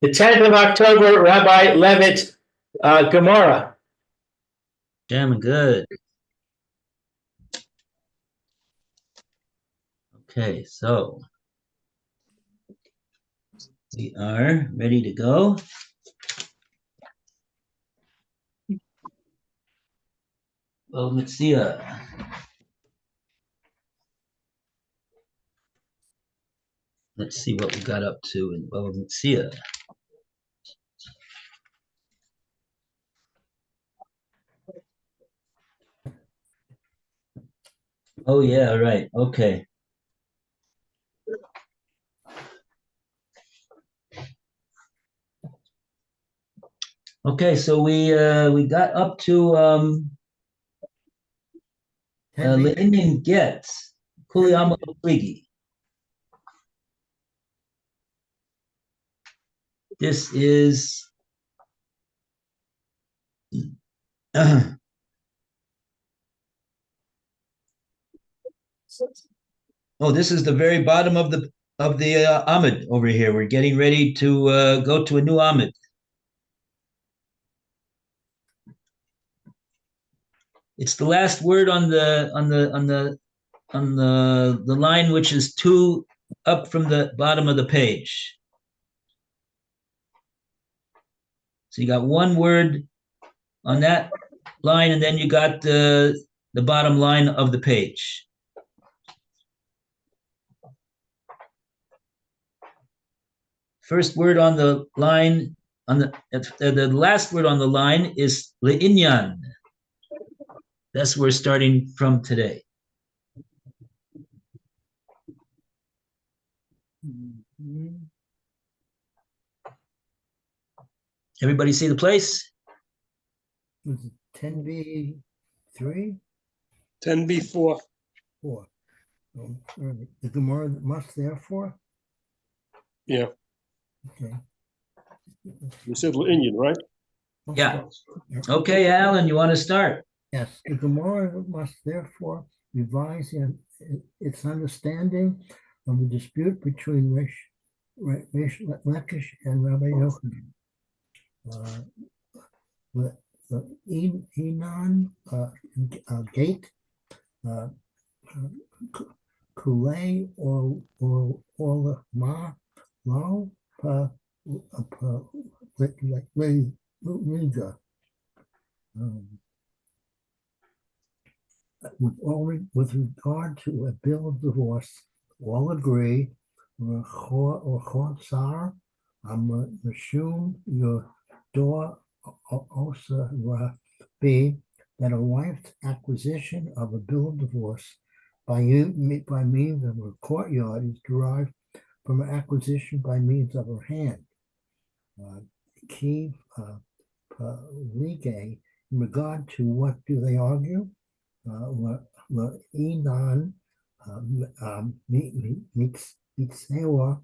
The 10th of October, Rabbi Levitt, Gemora. Damn good. Okay, so we are ready to go. Well, Metzia. Let's see what we got up to in Bava Metzia. Oh yeah, right. Okay. Okay, so we got up to Le'inin Get Kuliyama Frigi. This is oh, this is the very bottom of the Amid over here. We're getting ready to go to a new Amid. It's the last word on the line, which is 2 up from the bottom of the page. So you got one word on that line, and then you got the bottom line of the page. First word on the line, the last word on the line is le'inyan. That's where we're starting from today. Everybody see the place? 10b3? 10b4. 4. The Gemara must therefore? Yeah. Okay. You said Indian, right? Yeah. Okay, Alan, you want to start? Yes. The Gemara must therefore revise its understanding of the dispute between Rish Lakish and Rabbi Yochanan. The Enon gate, Kulei or Ma Lo Liga. With regard to a bill of divorce, all agree, or Chor Mashum, your door also be that a wife's acquisition of a bill of divorce by means of her courtyard is derived from an acquisition by means of her hand. Key Lige, in regard to what do they argue? Enon Mitsewa,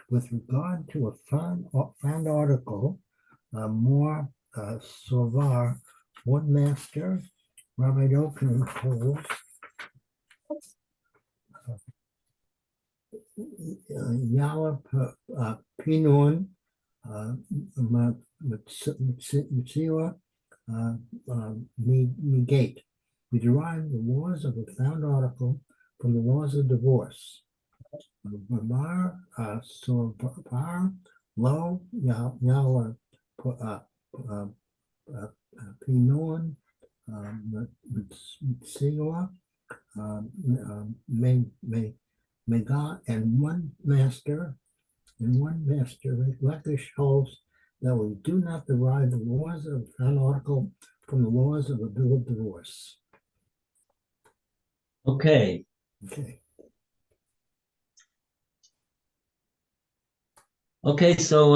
with regard to a found article, more Sovar, one master, Rabbi Yochanan holds Yala Pinon Metzia negate. We derive the laws of a found article from the laws of divorce. Mamar Sovar Lo Yala Pinon Metzia Mega and one master, Lakish holds that we do not derive the laws of an article from the laws of a bill of divorce. Okay. Okay, so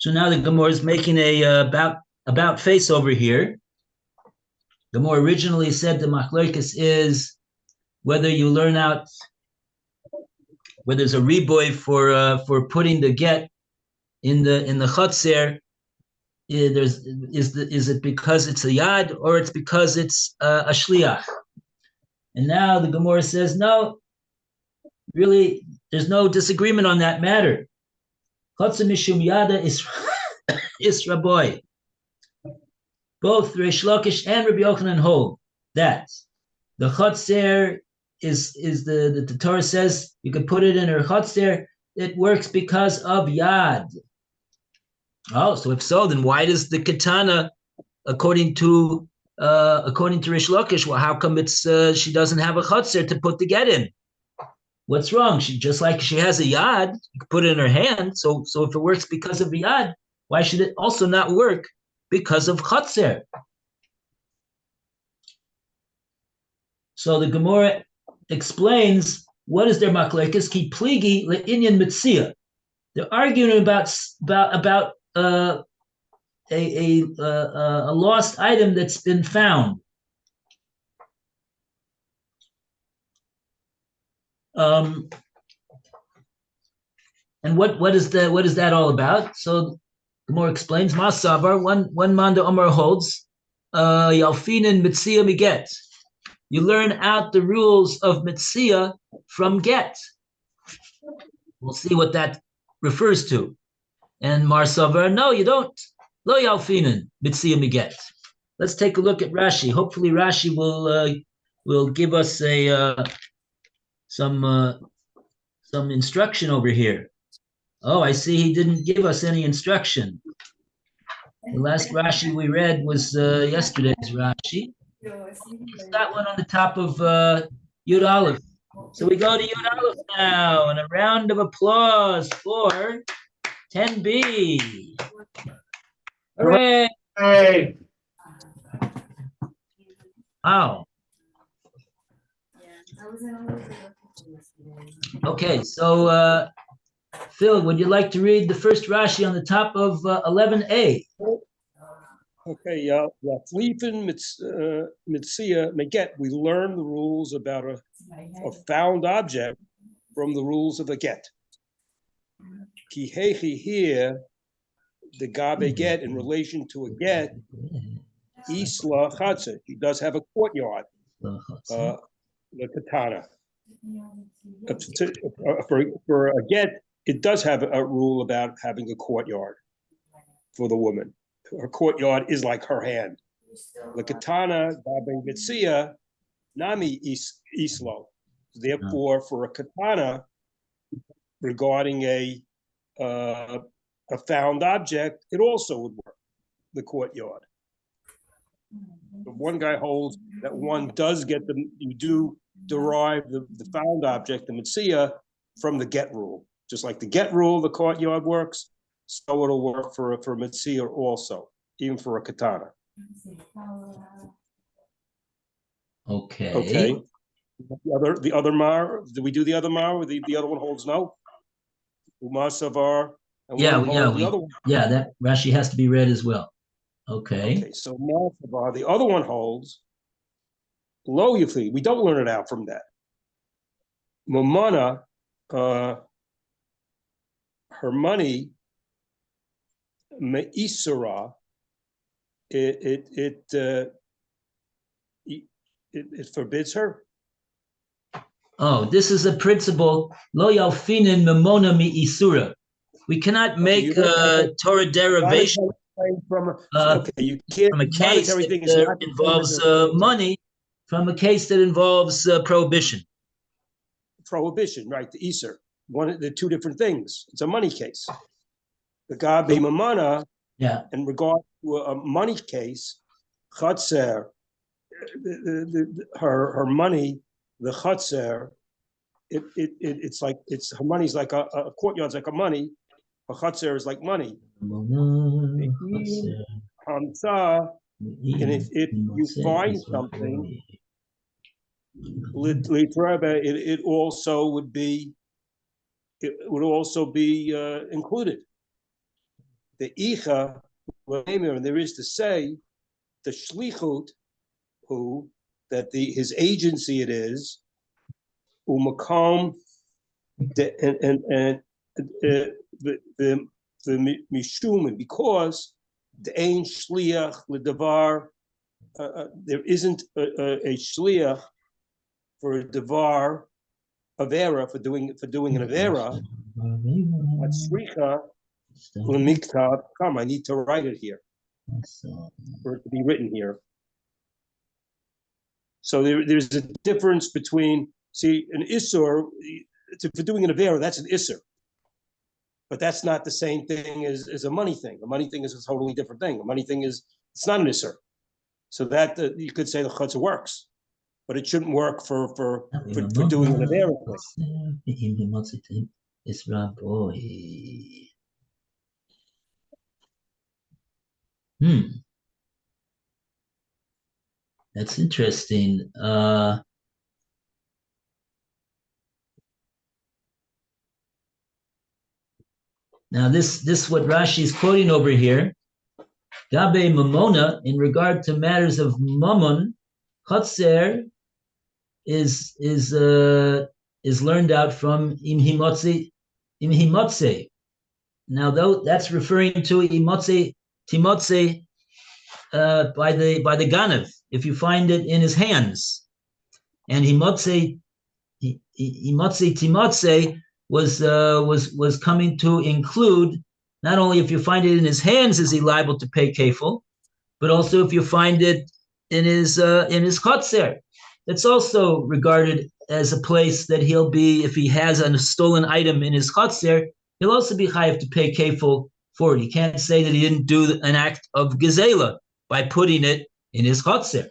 now the Gemora is making a about face over here. The Gemora originally said the machlokes is whether you learn out where there's a reboy for putting the get in the chotzer. Is it because it's a yad or it's because it's a shliach? And now the Gemora says no. Really, there's no disagreement on that matter. Chotzer mishum yada is Raboy. Both Reish Lakish and Rabbi Yochanan hold that the chotzer is the Torah says you can put it in her chotzer. It works because of yad. Oh, so if so, then why does the katana, according to Reish Lakish, well, how come it's she doesn't have a chotzer to put the get in? What's wrong? She just like she has a yad, you can put it in her hand. So if it works because of yad, why should it also not work because of chotzer? So the Gemora explains what is their machlekes ki pligi le'inyan Metzia. They're arguing about a lost item that's been found. And what is that all about? So Gemora explains, Masavar, one Manda Omar holds, Yalfinin Metzia Miget. You learn out the rules of Metzia from get. We'll see what that refers to. And Marsavar, no, you don't. Lo Yalfinin Metzia Miget. Let's take a look at Rashi. Hopefully Rashi will give us some instruction over here. Oh, I see he didn't give us any instruction. The last Rashi we read was yesterday's Rashi. It's that one on the top of Yud Aleph. So we go to Yud Aleph now, and a round of applause for 10b. Hooray! Hey, Wow. Okay, so Phil, would you like to read the first Rashi on the top of 11a? Okay, Fliefen Metzia Meget. We learn the rules about a found object from the rules of a get. Kihechi here, the Gabe get in relation to a get, Isla Chatzah. He does have a courtyard, the katana. For a get, it does have a rule about having a courtyard for the woman. Her courtyard is like her hand. The katana, Gabe Metzia, Nami Islo. Therefore, for a katana, regarding a found object, it also would work, the courtyard. The one guy holds that one does get you do derive the found object, the Metzia, from the get rule. Just like the get rule, the courtyard works, so it'll work for Metzia also, even for a katana. Okay. The other mar, did we do the other mar? The other one holds no? Umar Savar. Yeah, that Rashi has to be read as well. Okay, so Umar Savar, the other one holds Lo Yifli. We don't learn it out from that. Mamana, her money, Me'isura, it forbids her. Oh, this is a principle. Lo yalfinin memona mi isura. We cannot make a Torah derivation from a case that involves money from a case that involves prohibition. Prohibition, right? The Isur. They're two different things. It's a money case. The Gabi Mamana, in regard to a money case, Chatzer, her money, the Chatzer, it's like her money's like a courtyard's like a money. A Chatzer is like money. Hamza, and if you find something, it also would be. It would also be included. The Icha, and there is to say, the Shlichut, his agency it is, Umakom, and the Mishum, and because the Ein Shliach L'Davar, there isn't a Shliach for a Davar Avera, for doing an Avera, Atzricha, Lemiktav come. I need to write it here for it to be written here. So there's a difference between, see, an Isser, for doing an Avera, that's an Isser. But that's not the same thing as a money thing. A money thing is a totally different thing. A money thing it's not an Isser. So that you could say the Chutzah works, but it shouldn't work for doing an Avera thing. That's interesting. Now this what Rashi is quoting over here. Gabe Mamona, in regard to matters of Mammon, Chotzer is learned out from Imhimotze. Now though that's referring to Imotze Timotze by the Ganav, if you find it in his hands. And Imotze Timotze was coming to include not only if you find it in his hands is he liable to pay kefil, but also if you find it in his chotzer. It's also regarded as a place that he'll be, if he has a stolen item in his chotzer, he'll also be chayav to pay kefil for it. He can't say that he didn't do an act of gezela by putting it in his chotzer.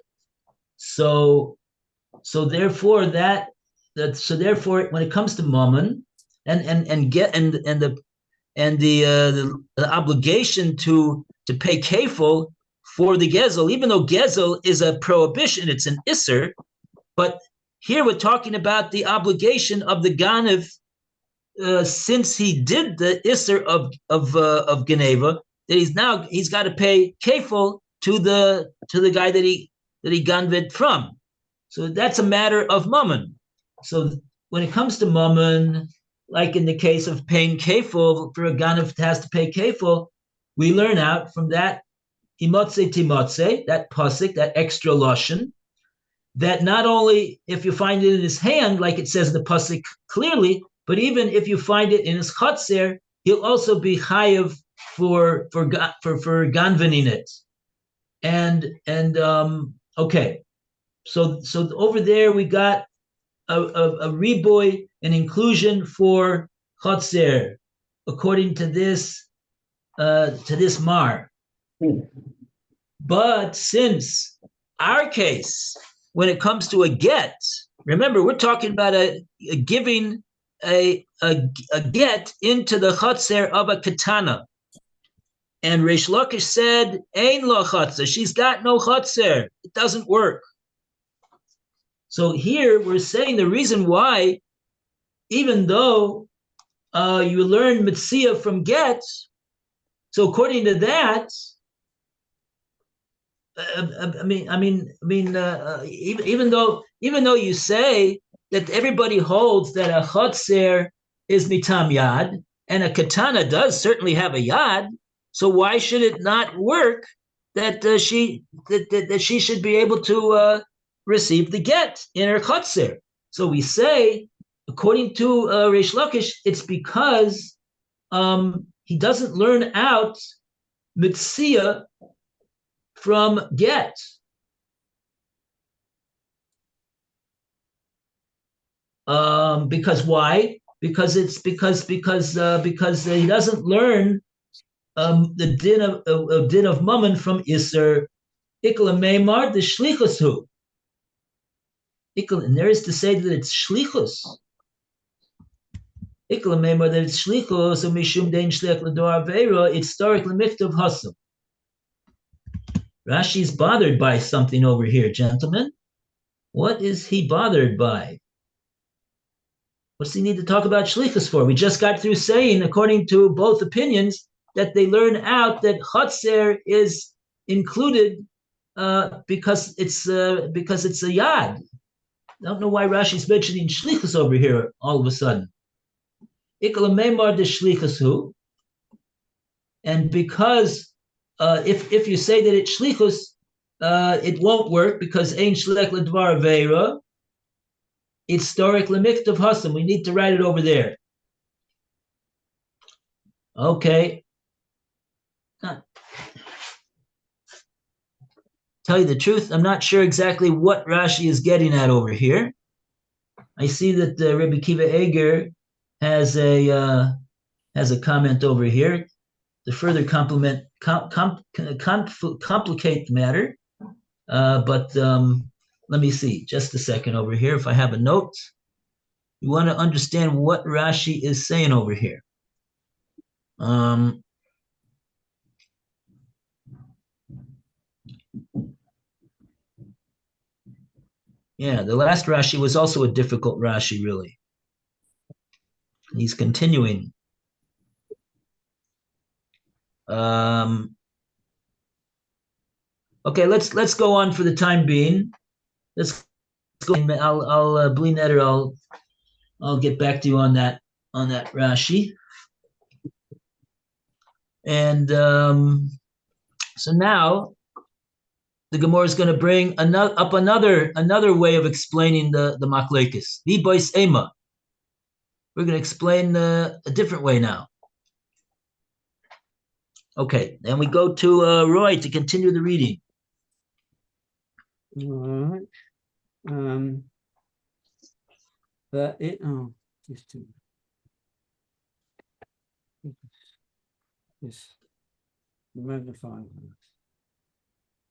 So therefore when it comes to mammon and the obligation to pay kefil for the gezel, even though gezel is a prohibition, it's an isser, but here we're talking about the obligation of the ganav, since he did the isser of Geneva, that he's got to pay kefil to the guy that he ganved from. So that's a matter of mammon. So when it comes to mammon, like in the case of paying kefil for a ganav has to pay kefil, we learn out from that imotze timotze, that pasuk, that extra lashon, that not only if you find it in his hand, like it says in the pasuk clearly, but even if you find it in his chotzer, he'll also be chayav for ganvening it. And okay, so over there we got a riboy, an inclusion for chotzer, according to this mar. But since our case, when it comes to a get, remember we're talking about giving a get into the chotzer of a katana. And Reish Lakish said, Ein lo chotzer, she's got no chotzer. It doesn't work. So here we're saying the reason why, even though you learn Metzia from get, so according to that, even though you say that everybody holds that a chotzer is mitam yad, and a katana does certainly have a yad, so why should it not work that she should be able to receive the get in her chotzer? So we say, according to Reish Lakish, it's because he doesn't learn out Metzia from get. Because why? Because he doesn't learn the din of mammon from Isser. Ikla Meimar the shlichus hu. And there is to say that it's shlichus. Ikla Meimar that it's shlichus, so mishum dein shliach l'dor aveira, it's stark l'miktav hasam. Rashi's bothered by something over here, gentlemen. What is he bothered by? What's he need to talk about shlichus for? We just got through saying, according to both opinions, that they learn out that chotzer is included because it's a yad. I don't know why Rashi's mentioning shlichus over here all of a sudden. Ikla meimar de shlichus hu, and because if you say that it's shlichus, it won't work because ein shlech ledvar veira. It's storek lemiktav hasam. We need to write it over there. Okay. tell you the truth, I'm not sure exactly what Rashi is getting at over here. I see that Rabbi Kiva Eger has a comment over here to further complicate the matter. But let me see, just a second over here. If I have a note, you want to understand what Rashi is saying over here. Yeah, the last Rashi was also a difficult Rashi, really. He's continuing. Okay, let's go on for the time being. Let's go. I'll Bleenetter, I'll get back to you on that Rashi. And so now the Gemora is going to bring another way of explaining the Machlekes. The bois ema. We're going to explain a different way now. Okay, and we go to Roy to continue the reading. All right. Just to this magnifying glass.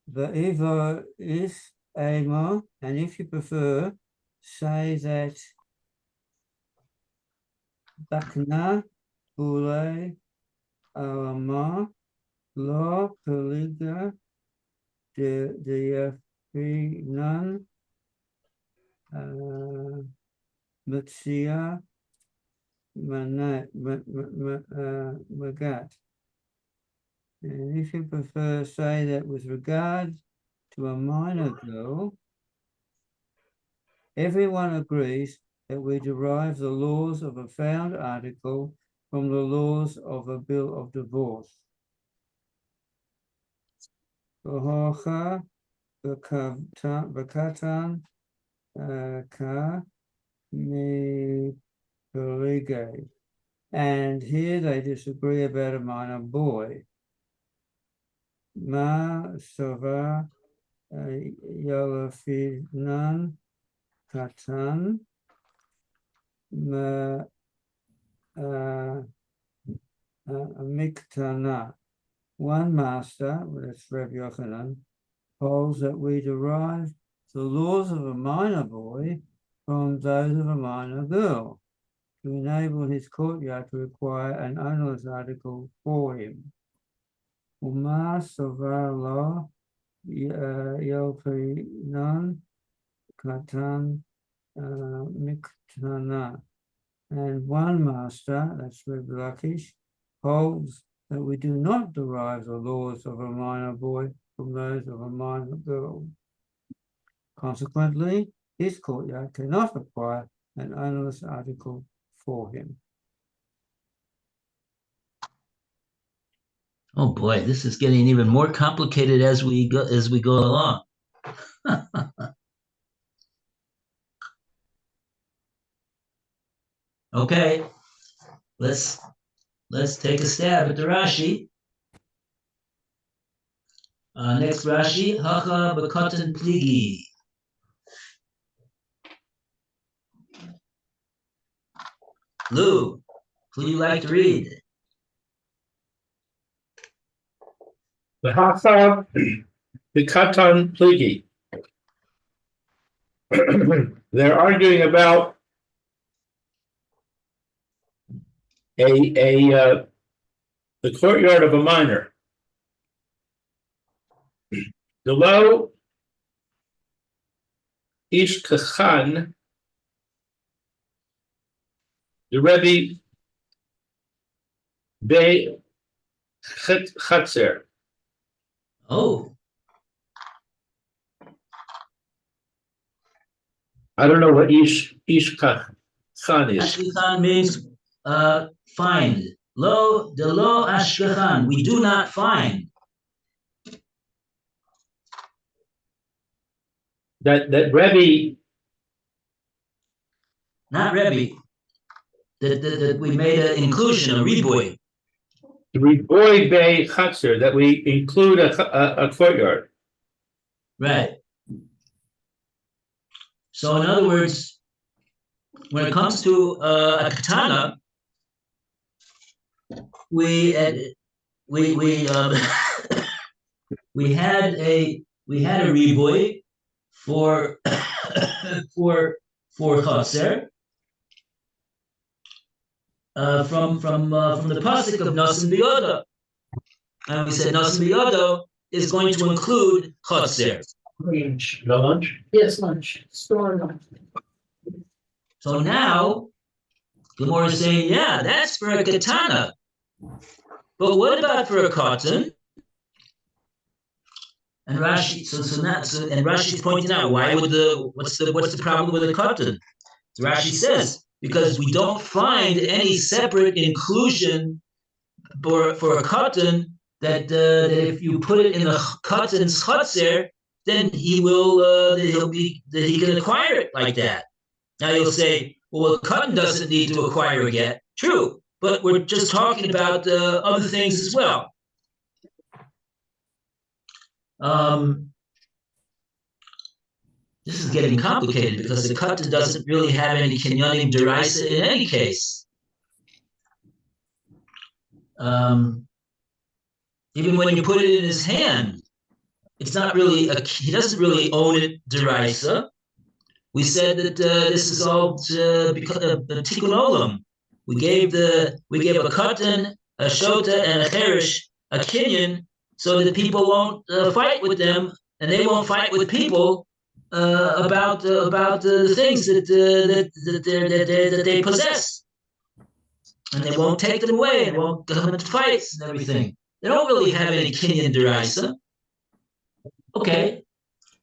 The Eva is Ema, and if you prefer, say that Bakna Bule Arama Lo Peliga de Finan Metzia Magat. And if you prefer, say that with regard to a minor girl, everyone agrees that we derive the laws of a found article from the laws of a bill of divorce. Behocha Bekatan Ka Mi Pelige. And here they disagree about a minor boy. Ma Sova Yalafinan Katan Ma Miktana. One master, that's Rabbi Yochanan, holds that we derive the laws of a minor boy from those of a minor girl to enable his courtyard to require an owner's article for him. Uma Sovala Yopinan Katan Miktana. And one master, that's Rabbi Lakish, holds that we do not derive the laws of a minor boy from those of a minor girl. Consequently, his courtyard cannot acquire an owner's article for him. Oh boy, this is getting even more complicated as we go along. Okay, let's take a stab at the Rashi. Next Rashi, Hacha Bekatan Pligi. Lou, who you like to read? The Hacha Bekatan Pligi. They're arguing about the courtyard of a minor. The low Ish Kachan, the Rebbe Be Chatzer. Oh, I don't know what Ish Kachan is. Ashkechan means find. The lo Ashkechan, we do not find. That Rebbe, Not Rebbe. That we made an inclusion, a riboy. Riboy Bay Chutzner, that we include a courtyard. Right. So in other words, when it comes to a katana, we had a riboy for for chaser from the pasuk of Nasan Biyodo, and we said Nasan Biyodo is going to include chaser. Lunch. No lunch? Yes, lunch, store lunch. So now Gemora is saying, yeah, that's for a katana. But what about for a cotton? And Rashi, and Rashi's pointing out, what's the problem with a cotton? So Rashi says, because we don't find any separate inclusion for a cotton that if you put it in the cotton's chotzer, then he can acquire it like that. Now you'll say, well, a cotton doesn't need to acquire a get. True, but we're just talking about other things as well. This is getting complicated because the cotton doesn't really have any kinyanim deraisa in any case. Even when you put it in his hand, it's not really he doesn't really own it deraisa. We said that this is all because of the tikkun olam. We gave a cotton, a shota, and a cherish a kinyan so that people won't fight with them, and they won't fight with people about the things that they possess, and they won't take them away and won't come into fights and everything. They don't really have any kinyan deraisa. Okay,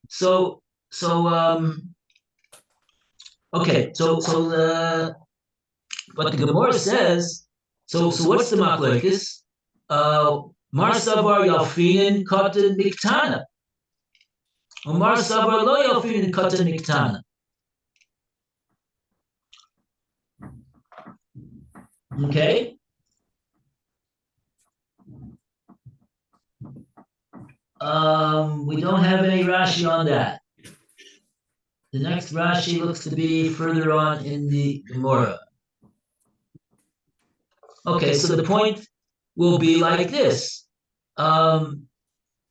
so but the Gemora says, so what's the machlokes? Mar savar yalfinin katan miktana. Mar savar lo yalfinin katan miktana. Okay. We don't have any Rashi on that. The next Rashi looks to be further on in the Gemora. Okay, so the point will be like this. The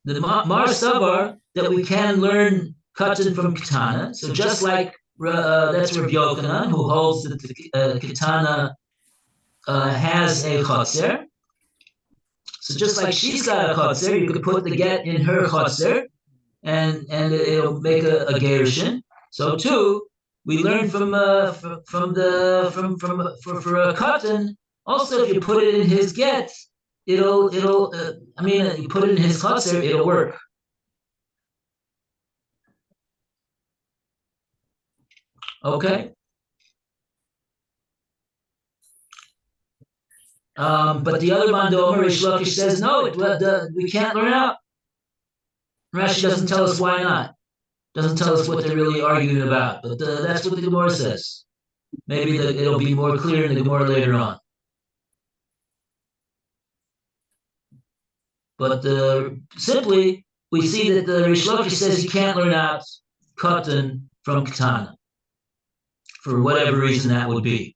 Mar Savar, that we can learn katan from katana. So just like that's Rabbi Yochanan, who holds that the katana has a chotzer. So just like she's got a chotzer, you could put the get in her chotzer, and it'll make a gerushin. So too, we learn for a cotton. Also, if you put it in his get, you put it in his chotzer, it'll work. Okay. But the other Mando Rish Lakish says no. We can't learn out. Rashi doesn't tell us why not. Doesn't tell us what they're really arguing about. But that's what the Gemara says. Maybe it'll be more clear in the Gemara later on. But simply, we see that the Rish Lakish says you can't learn out katan from katana, for whatever reason that would be.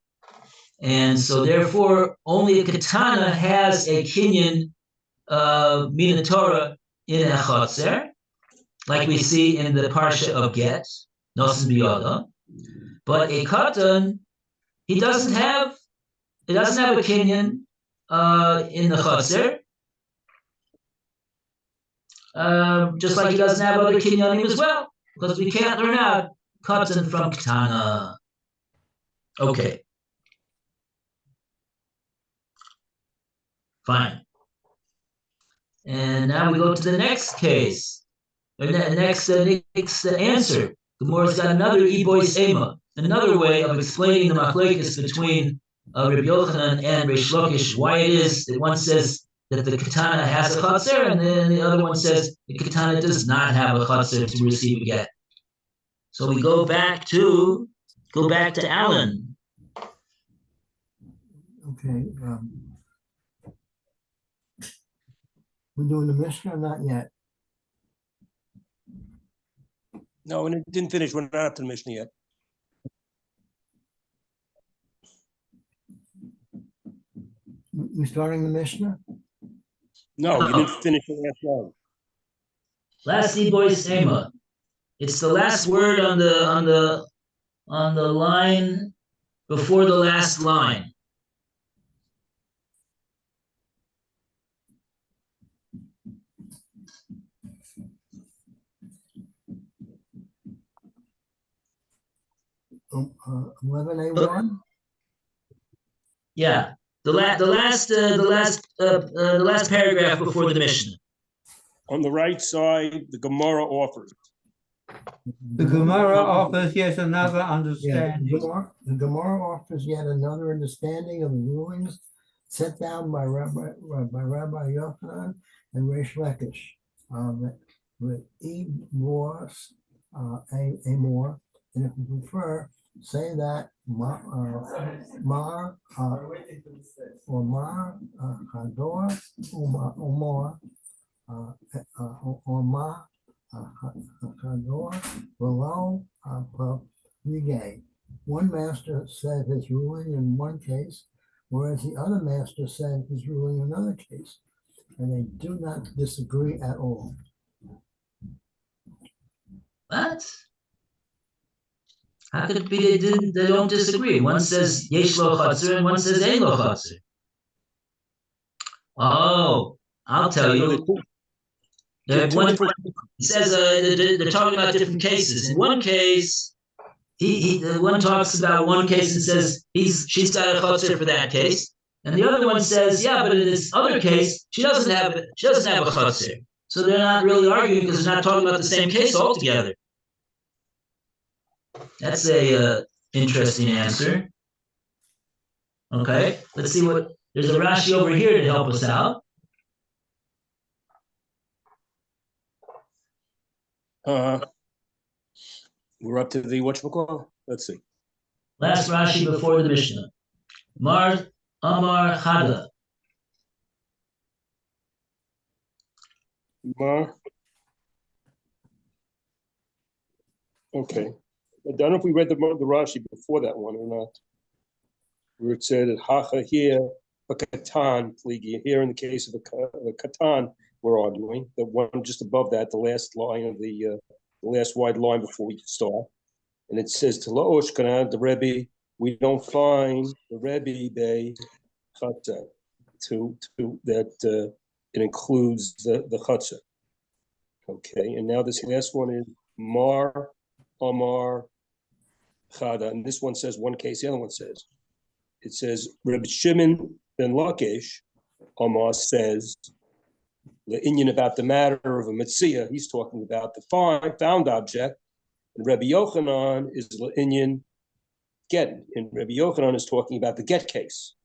And so therefore, only a katana has a kinyan min Torah in a chotzer, like we see in the parsha of Get, Nasan Biyodo. But a katan, it doesn't have a kinyan in the chotzer, just like he doesn't have other kinyanim as well, because we can't learn out katan from katana. Okay. Fine. And now we go to the next case. The next answer. Gemora's got another Ibois Ema, another way of explaining the machlokes between Rabbi Yochanan and Rish Lakish, why it is that one says that the katana has a chotzer, and then the other one says the katana does not have a chotzer to receive a get. So we go back to Alan. Okay. We're doing the Mishnah or not yet? No, and it didn't finish. We're not up to the Mishnah yet. We're starting the Mishnah? No, you didn't finish the last line. Last boys Ema. It's the last word on the line before the last line. Um, 11A1? Yeah, the last paragraph before the Mishnah. On the right side, the Gemara offers. The Gemara offers yet another Yeah, understanding. the Gemara offers yet another understanding of the rulings set down by Rabbi Yochanan and Reish Lakish. With E more, a more, and if you prefer, say that Mar or Mar Hador or more or Ma Hador below Rigay. One master said his ruling in one case, whereas the other master said his ruling in another case, and they do not disagree at all. What? How could it be they don't disagree? One says yesh lo chatzir and one says ein lo chatzir. Oh, I'll tell you. It says they're talking about different cases. In one case, the one talks about one case and says she's got a chatzir for that case, and the other one says, yeah, but in this other case, she doesn't have a chatzir. So they're not really arguing because they're not talking about the same case altogether. That's a interesting answer. Okay, let's see what there's a Rashi over here to help us out. We're up to the whatchamacallit? Let's see. Last Rashi before the Mishnah. Mar Amar Chada. Mar. Okay. I don't know if we read the Rashi before that one or not. Where it said Hacha here, a Katan, Pligi. Here in the case of a Katan, we're arguing the one just above that, the last line of the last wide line before we start. And it says to La'osh Kanan, the Rebbe, we don't find the Rebbe Bay Chata to that it includes the Chata. Okay, and now this last one is Mar Amar Chada, and this one says one case, the other one says, it says Reb Shimon ben Lakish Amar says the Inyan about the matter of a Metzia. He's talking about the found object, and Rabbi Yochanan is the Inyan get, and Rabbi Yochanan is talking about the get case.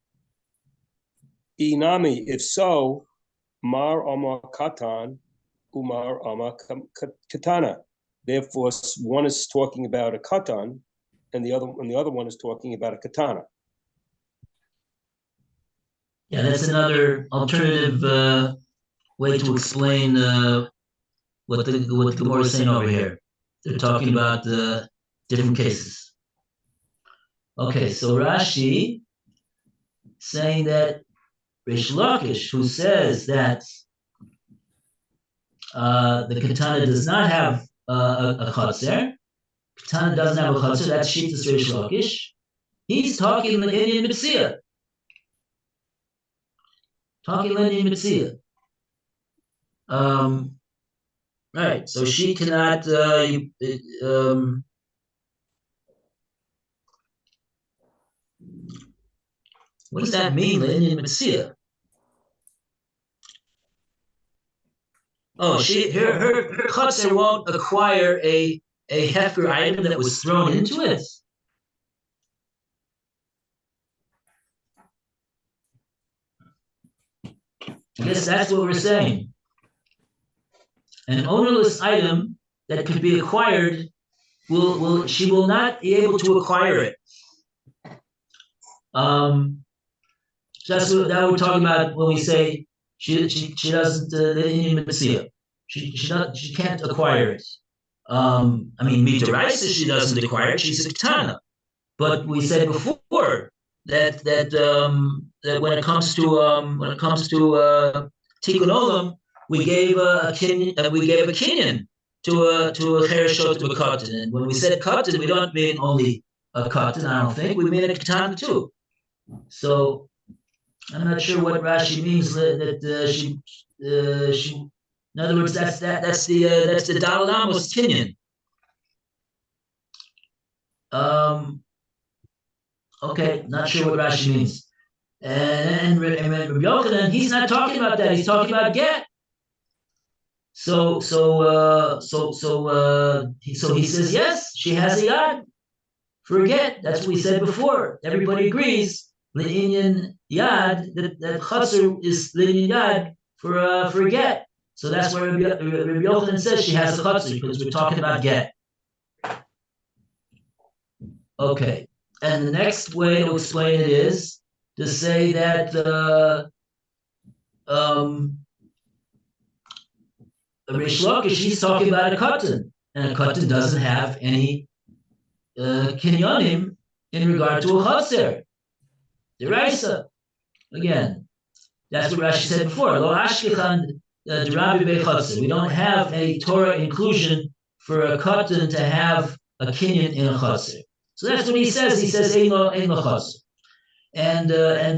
Inami, if so, Mar Amar Katan, Umar Amar Katana. Therefore, one is talking about a katan, and the other one is talking about a katana. Yeah, that's another alternative way to explain what Gemora is saying over here. They're talking about the different cases. Okay, so Rashi saying that Reish Lakish, who says that the katana does not have a chatzir. Katana doesn't have a chatzir. That's Shittas Reish Lakish. He's talking in Indian Metzia. Right. So she cannot. What does that mean, Indian Metzia? Oh, her chatzir won't acquire a heifer item that was thrown into it. I guess that's what we're saying. An ownerless item that could be acquired she will not be able to acquire it. That's what we're talking about when we say she doesn't the Indian Metzia. She can't acquire it. I mean, Midaraisa, she doesn't acquire it. She's a Ketana. But we said before that when it comes to Tikkun Olam, we gave a kinyan to a chereshot to a cotton. And when we said cotton, we don't mean only a cotton. I don't think we mean a Ketana too. So I'm not sure what Rashi means that she. In other words, that's the Dalai Lama's kinyan. Okay, not sure what Rashi means. And Rabbi Yochanan, he's not talking about that. He's talking about get. So he says yes, she has a yad for a get. That's what we said before. Everybody agrees. L'inyan yad that chaser is l'inyan yad for a get. So that's why Rabbi Yochanan says she has a chaser because we're talking about get. Okay. And the next way to explain it is to say that Rish Lakish, he's talking about a cotton, and a cotton doesn't have any kinyanim in regard to a chaser. Deraisa. Again, that's what Rashi said before. Lo ashkechan derabi bechaser. We don't have any Torah inclusion for a cotton to have a kinyan in a chaser. So that's what he says. He says ein lo chaser. And Rabbi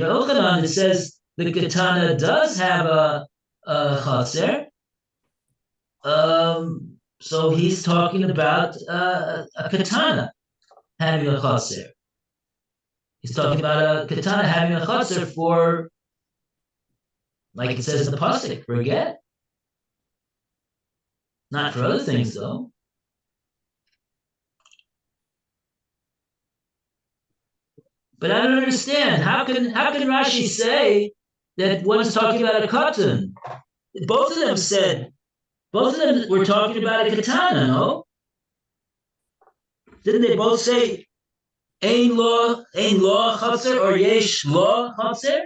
Yochanan, it says the Ketana does have a chaser. So he's talking about a Ketana having a chaser. He's talking about a Ketana having a chaser for, like it says in the pasuk, for a get. Not for other things though. But I don't understand. How can Rashi say that one's talking about a cotton? Both of them were talking about a katana, no? Didn't they both say ein lo chatzer or yesh lo chatzer?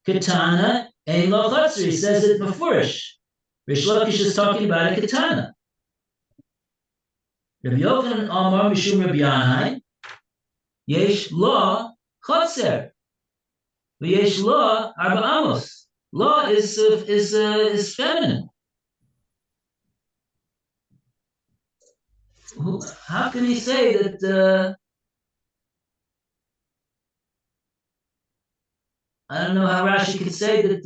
Katana ein lo chatzer. He says it beforish. Rish Lakish is talking about a katana. Rabbi Yochanan Amar Mishum Rabbi Yanai yesh lo chatzer. Yesh lo arba amos. Law is feminine. How can he say that? I don't know how Rashi could say that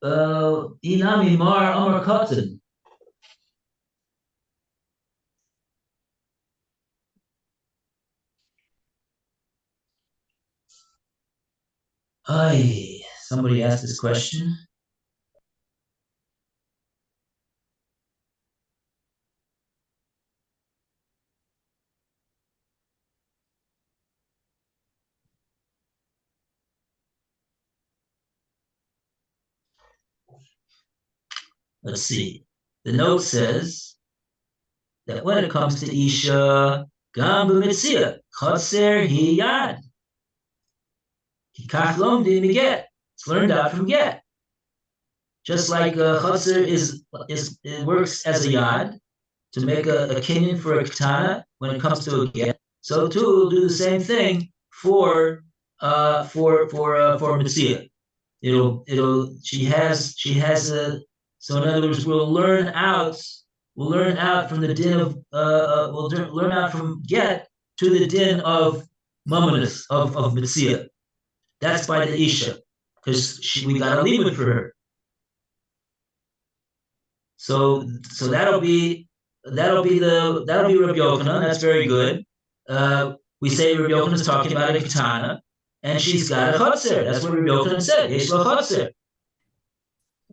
Inami Mar Amar Cotton. Somebody asked this question. Let's see. The note says that when it comes to Isha, Gam b'Metzia, Chatzer hi yad. Kikach lomdim get. It's learned out from get. Just like Chatzer it works as a yad to make a kinyan for a katana when it comes to a get. So too, we'll do the same thing for Metzia. She has a. So in other words, we'll learn out from the din of we'll learn out from get to the din of mamonis of Metzia. That's by the Isha, because we got a limit for her. So that'll be Rabbi Yochanan. That's very good. We say Rabbi Yochanan is talking about a katana, and she's got a chotzer. That's what Rabbi Yochanan said. Yesh lo chotzer.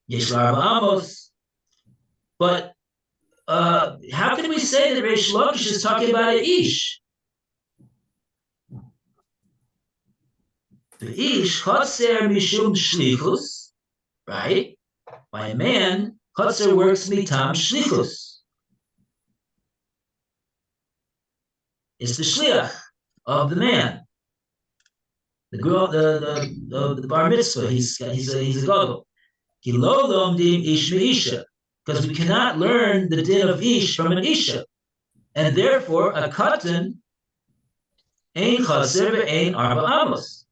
Yesh lo arba amos. But how can we say that Reish Lakish is talking about an ish? Ish chotzer mishum shlichus, right? By a man, chotzer works mitam shlichus. It's the shliach of the man. The girl, the bar mitzvah. He's a gadol. Kilo lomdim ish meisha, because we cannot learn the din of ish from an isha, and therefore a katan ein chaser ve'ein arba amos.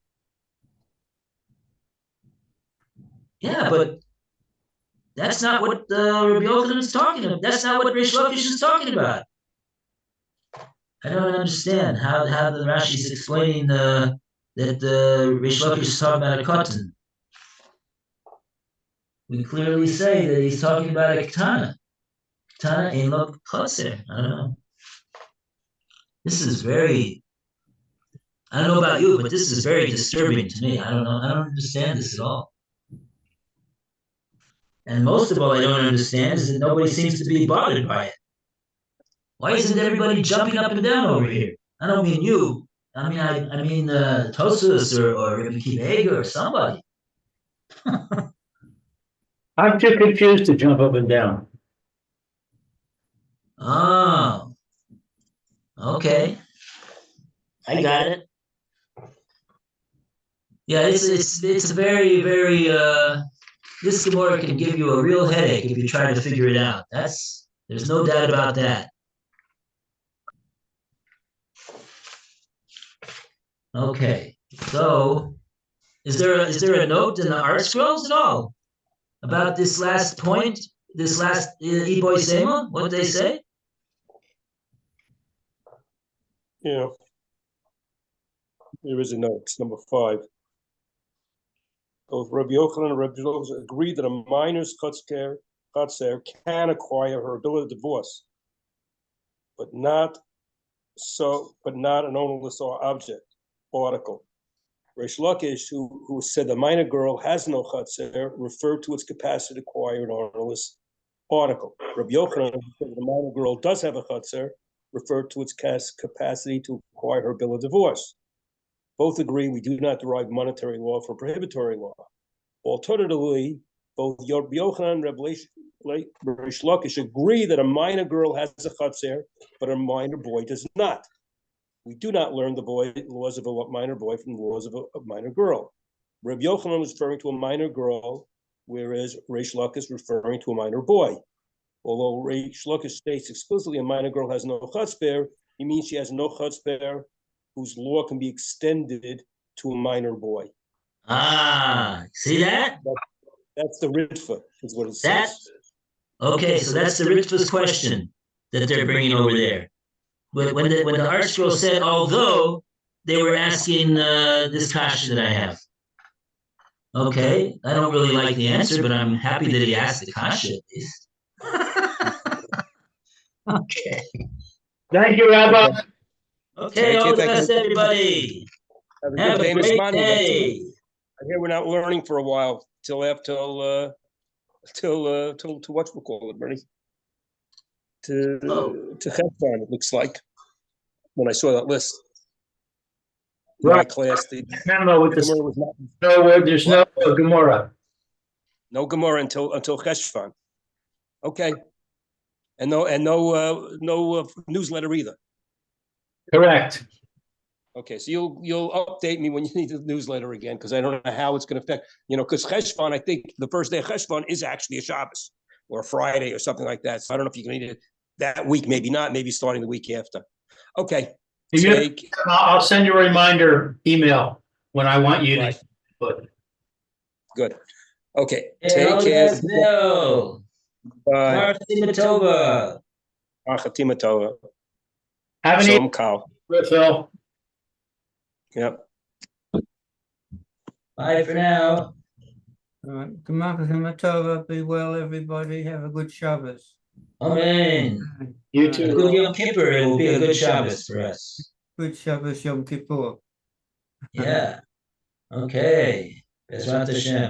Yeah, but that's not what Rabbi Yochanan is talking about. That's not what Rish Lakish is talking about. I don't understand how the Rashi is explaining that Rish Lakish is talking about a katan. We clearly say that he's talking about a katana. Katana ain't lo chaser. I don't know. This is very. I don't know about you, but this is very disturbing to me. I don't know. I don't understand this at all. And most of all, I don't understand is that nobody seems to be bothered by it. Why isn't everybody jumping up and down over here? I don't mean you. I mean Tosus or Rabbi Kiva or somebody. I'm too confused to jump up and down. Oh, okay. I got it. Yeah, it's a very, very this Gemora can give you a real headache if you try to figure it out. There's no doubt about that. Okay, so is there a note in the art scrolls at all about this last point? This last Iboy Sema? What they say? Yeah. There is a note, it's number 5. Both Rabbi Yochanan and Rabbi Shlomo agree that a minor's chotzer can acquire her ability to divorce, but not an ownerless article. Reish Lakish, who said the minor girl has no chotzer, referred to its capacity to acquire an ownerless article. Rabbi Yochanan, who said the minor girl does have a chotzer, referred to its capacity to acquire her bill of divorce. Both agree we do not derive monetary law from prohibitory law. Alternatively, both Rabbi Yochanan and Rabbi Reish Lakish agree that a minor girl has a chotzer, but a minor boy does not. We do not learn the laws of a minor boy from the laws of a minor girl. Rabbi Yochanan was referring to a minor girl, whereas Reish Lakish is referring to a minor boy. Although Reish Lakish states explicitly a minor girl has no chotzer, he means she has no chotzer whose law can be extended to a minor boy. See that? That's the Ritva, is what it says. Okay, so that's the Ritva's question that they're bringing over there. When the art scroll said, although they were asking this kasha that I have. Okay, I don't really like the answer, but I'm happy that he asked the kasha at least. Okay. Thank you, Rabbi. Okay, all the best, everybody. Have a great day. I hear we're not learning for a while till what we call it, Bernie? To Cheshvan, it looks like, when I saw that list. In my class, the Memo with Gemora was not. there's no Gemora. No Gemora until Cheshvan. Okay. And no newsletter either. Correct. Okay, so you'll update me when you need the newsletter again, because I don't know how it's going to affect, because Cheshvan, I think the first day of Cheshvan is actually a Shabbos or a Friday or something like that. So I don't know if you can need it that week, maybe not, maybe starting the week after. Okay. I'll send you a reminder email when I want you to put. Good. Okay. Take care. Bye. Tova. Chatima Tova. Have an evening, Kyle. Phil. Yep. Bye for now. All right. Gemara Tova. Be well, everybody. Have a good Shabbos. Amen. You too. Good Yom Kippur. It will be a good Shabbos for us. Good Shabbos Yom Kippur. Yeah. Okay. Bezrat Hashem.